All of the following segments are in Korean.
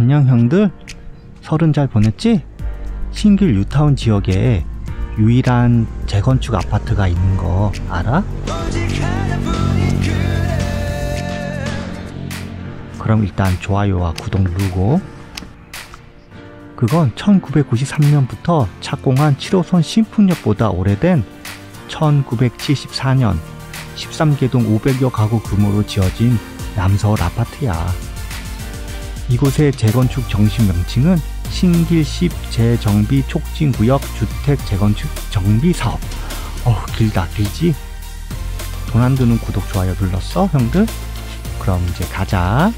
안녕 형들, 설은 잘 보냈지? 신길 뉴타운 지역에 유일한 재건축 아파트가 있는 거 알아? 그럼 일단 좋아요와 구독 누르고, 그건 1993년부터 착공한 7호선 신풍역보다 오래된 1974년 13개동 500여 가구 규모로 지어진 남서울 아파트야. 이곳의 재건축 정식 명칭은 신길 10 재정비 촉진구역 주택 재건축 정비 사업. 길지? 돈 안 드는 구독 좋아요 눌렀어 형들? 그럼 이제 가자.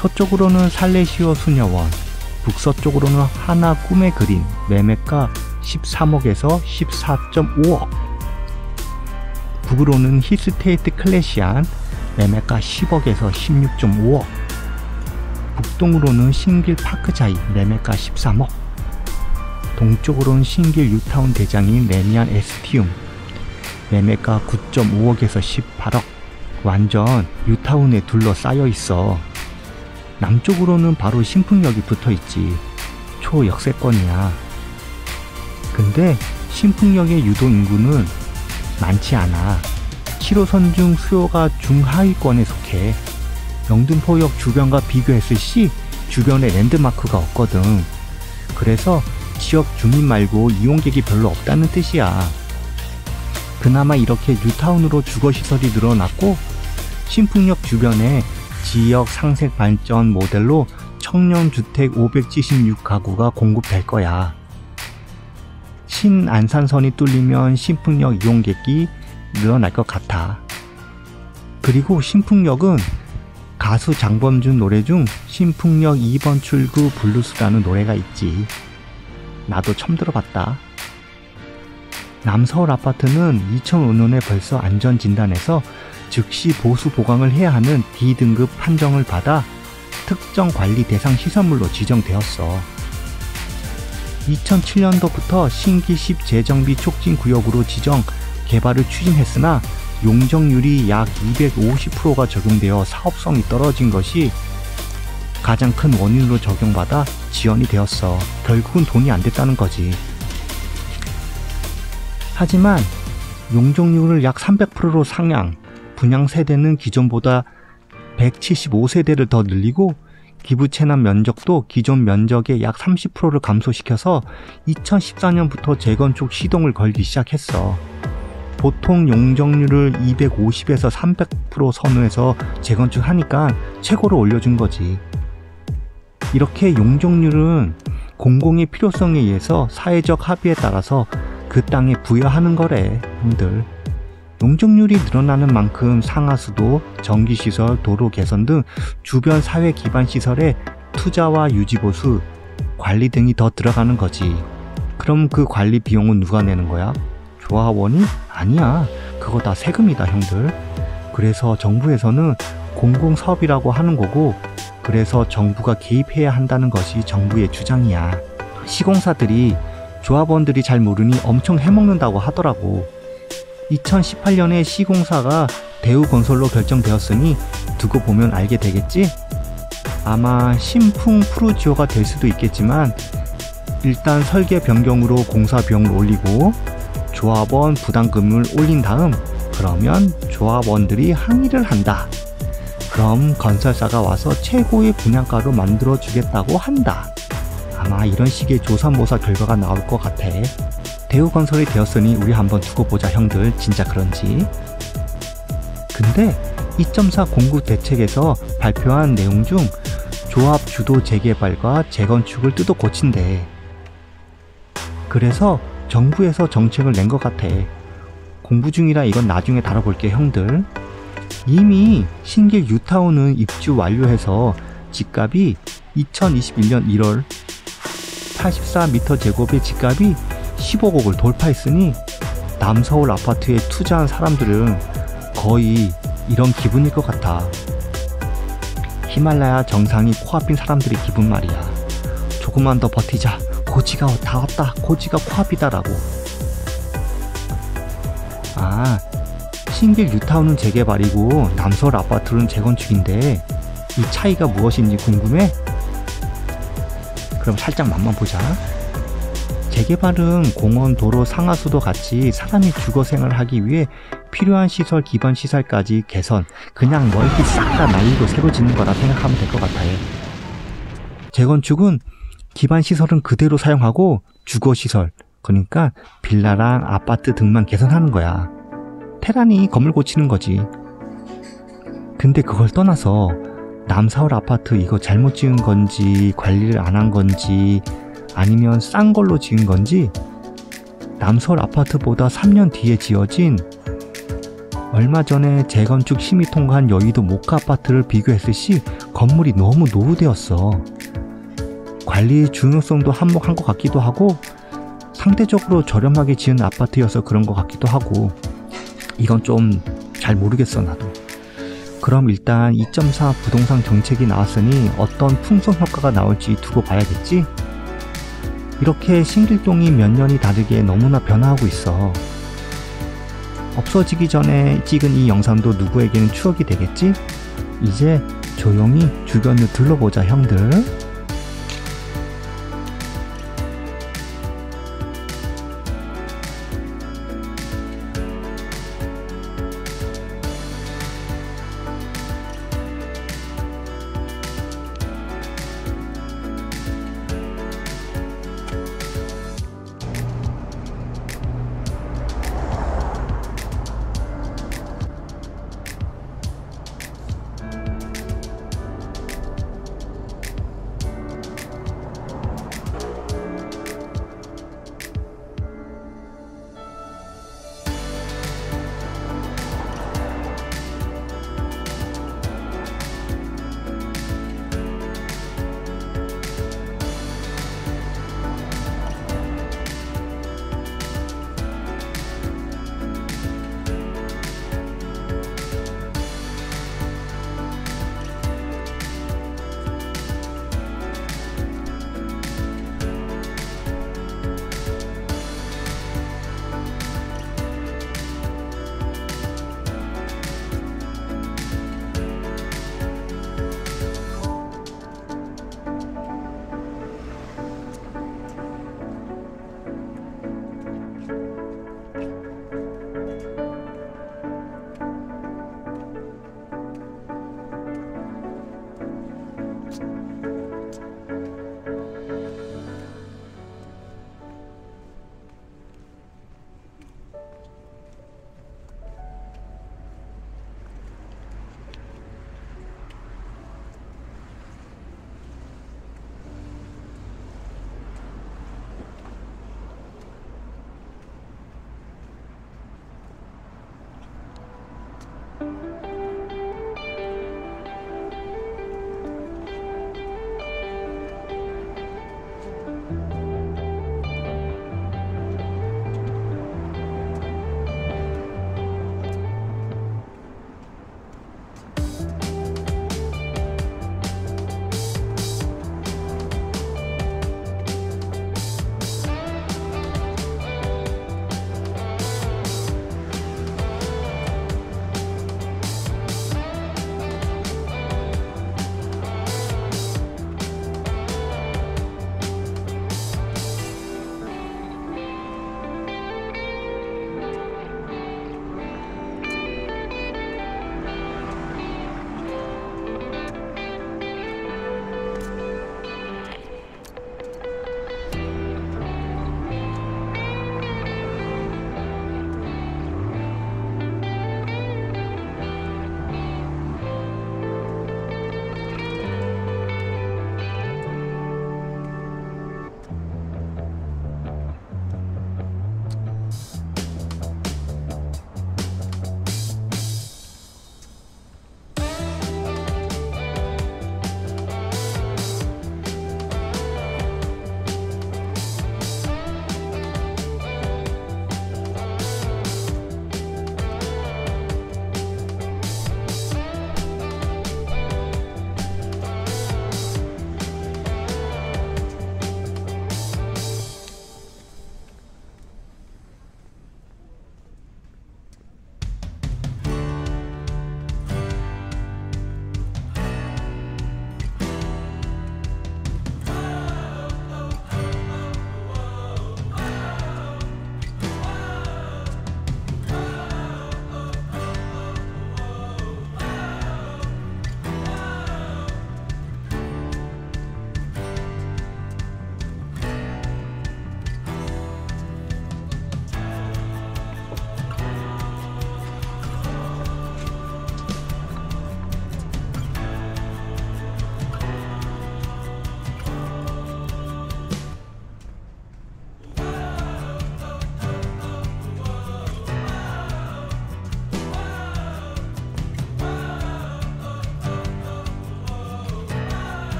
서쪽으로는 살레시오 수녀원, 북서쪽으로는 하나 꿈의 그린, 매매가 13억에서 14.5억. 북으로는 힐스테이트 클래시안, 매매가 10억에서 16.5억. 북동으로는 신길 파크자이, 매매가 13억. 동쪽으로는 신길 뉴타운 대장인 레미안 에스티움, 매매가 9.5억에서 18억. 완전 뉴타운에 둘러싸여 있어. 남쪽으로는 바로 신풍역이 붙어있지. 초역세권이야. 근데 신풍역의 유도 인구는 많지 않아. 7호선 중 수요가 중하위권에 속해. 영등포역 주변과 비교했을 시 주변에 랜드마크가 없거든. 그래서 지역 주민 말고 이용객이 별로 없다는 뜻이야. 그나마 이렇게 뉴타운으로 주거시설이 늘어났고, 신풍역 주변에 지역 상생 발전 모델로 청년주택 576가구가 공급될 거야. 신안산선이 뚫리면 신풍역 이용객이 늘어날 것 같아. 그리고 신풍역은 가수 장범준 노래 중 신풍역 2번 출구 블루스라는 노래가 있지. 나도 처음 들어봤다. 남서울 아파트는 2005년에 벌써 안전진단에서 즉시 보수 보강을 해야 하는 D등급 판정을 받아 특정 관리 대상 시설물로 지정되었어. 2007년도부터 신길 10 재정비 촉진 구역으로 지정 개발을 추진했으나 용적률이 약 250%가 적용되어 사업성이 떨어진 것이 가장 큰 원인으로 적용받아 지연이 되었어. 결국은 돈이 안 됐다는 거지. 하지만 용적률을 약 300%로 상향, 분양 세대는 기존보다 175세대를 더 늘리고 기부 체납 면적도 기존 면적의 약 30%를 감소시켜서 2014년부터 재건축 시동을 걸기 시작했어. 보통 용적률을 250에서 300% 선호해서 재건축하니까 최고로 올려준 거지. 이렇게 용적률은 공공의 필요성에 의해서 사회적 합의에 따라서 그 땅에 부여하는 거래, 형들. 용적률이 늘어나는 만큼 상하수도, 전기시설, 도로 개선 등 주변 사회 기반 시설에 투자와 유지보수, 관리 등이 더 들어가는 거지. 그럼 그 관리 비용은 누가 내는 거야? 조합원이? 아니야. 그거 다 세금이다, 형들. 그래서 정부에서는 공공사업이라고 하는 거고, 그래서 정부가 개입해야 한다는 것이 정부의 주장이야. 시공사들이 조합원들이 잘 모르니 엄청 해먹는다고 하더라고. 2018년에 시공사가 대우건설로 결정되었으니 두고 보면 알게 되겠지? 아마 신풍 프루지오가 될 수도 있겠지만 일단 설계 변경으로 공사 비용을 올리고 조합원 부담금을 올린 다음, 그러면 조합원들이 항의를 한다. 그럼 건설사가 와서 최고의 분양가로 만들어 주겠다고 한다. 아마 이런 식의 조사모사 결과가 나올 것 같아. 대우건설이 되었으니 우리 한번 두고 보자, 형들. 진짜 그런지. 근데 2.4 공급 대책에서 발표한 내용 중 조합 주도 재개발과 재건축을 뜯어 고친대. 그래서 정부에서 정책을 낸 것 같아. 공부 중이라 이건 나중에 다뤄볼게, 형들. 이미 신길 뉴타운은 입주 완료해서 집값이 2021년 1월 84m2의 집값이 15억을 돌파했으니 남서울 아파트에 투자한 사람들은 거의 이런 기분일 것 같아. 히말라야 정상이 코앞인 사람들의 기분 말이야. 조금만 더 버티자. 고지가 다 왔다. 고지가 코앞이다라고. 신길 뉴타운은 재개발이고 남서울 아파트는 재건축인데 이 차이가 무엇인지 궁금해? 그럼 살짝 맛만 보자. 재개발은 공원, 도로, 상하수도 같이 사람이 주거 생활하기 위해 필요한 시설, 기반 시설까지 개선, 그냥 멀티 싹 다 날리고 새로 짓는 거라 생각하면 될 것 같아요. 재건축은 기반 시설은 그대로 사용하고 주거 시설, 그러니까 빌라랑 아파트 등만 개선하는 거야. 테란이 건물 고치는 거지. 근데 그걸 떠나서 남서울 아파트 이거 잘못 지은 건지, 관리를 안 한 건지, 아니면 싼 걸로 지은 건지, 남서울 아파트보다 3년 뒤에 지어진 얼마 전에 재건축 심의 통과한 여의도 모카 아파트를 비교했을 시 건물이 너무 노후되었어. 관리 중요성도 한몫한 것 같기도 하고 상대적으로 저렴하게 지은 아파트여서 그런 것 같기도 하고, 이건 좀 잘 모르겠어 나도. 그럼 일단 2.4 부동산 정책이 나왔으니 어떤 풍선 효과가 나올지 두고 봐야겠지? 이렇게 신길동이 몇 년이 다르게 너무나 변화하고 있어. 없어지기 전에 찍은 이 영상도 누구에게는 추억이 되겠지? 이제 조용히 주변을 둘러보자 형들.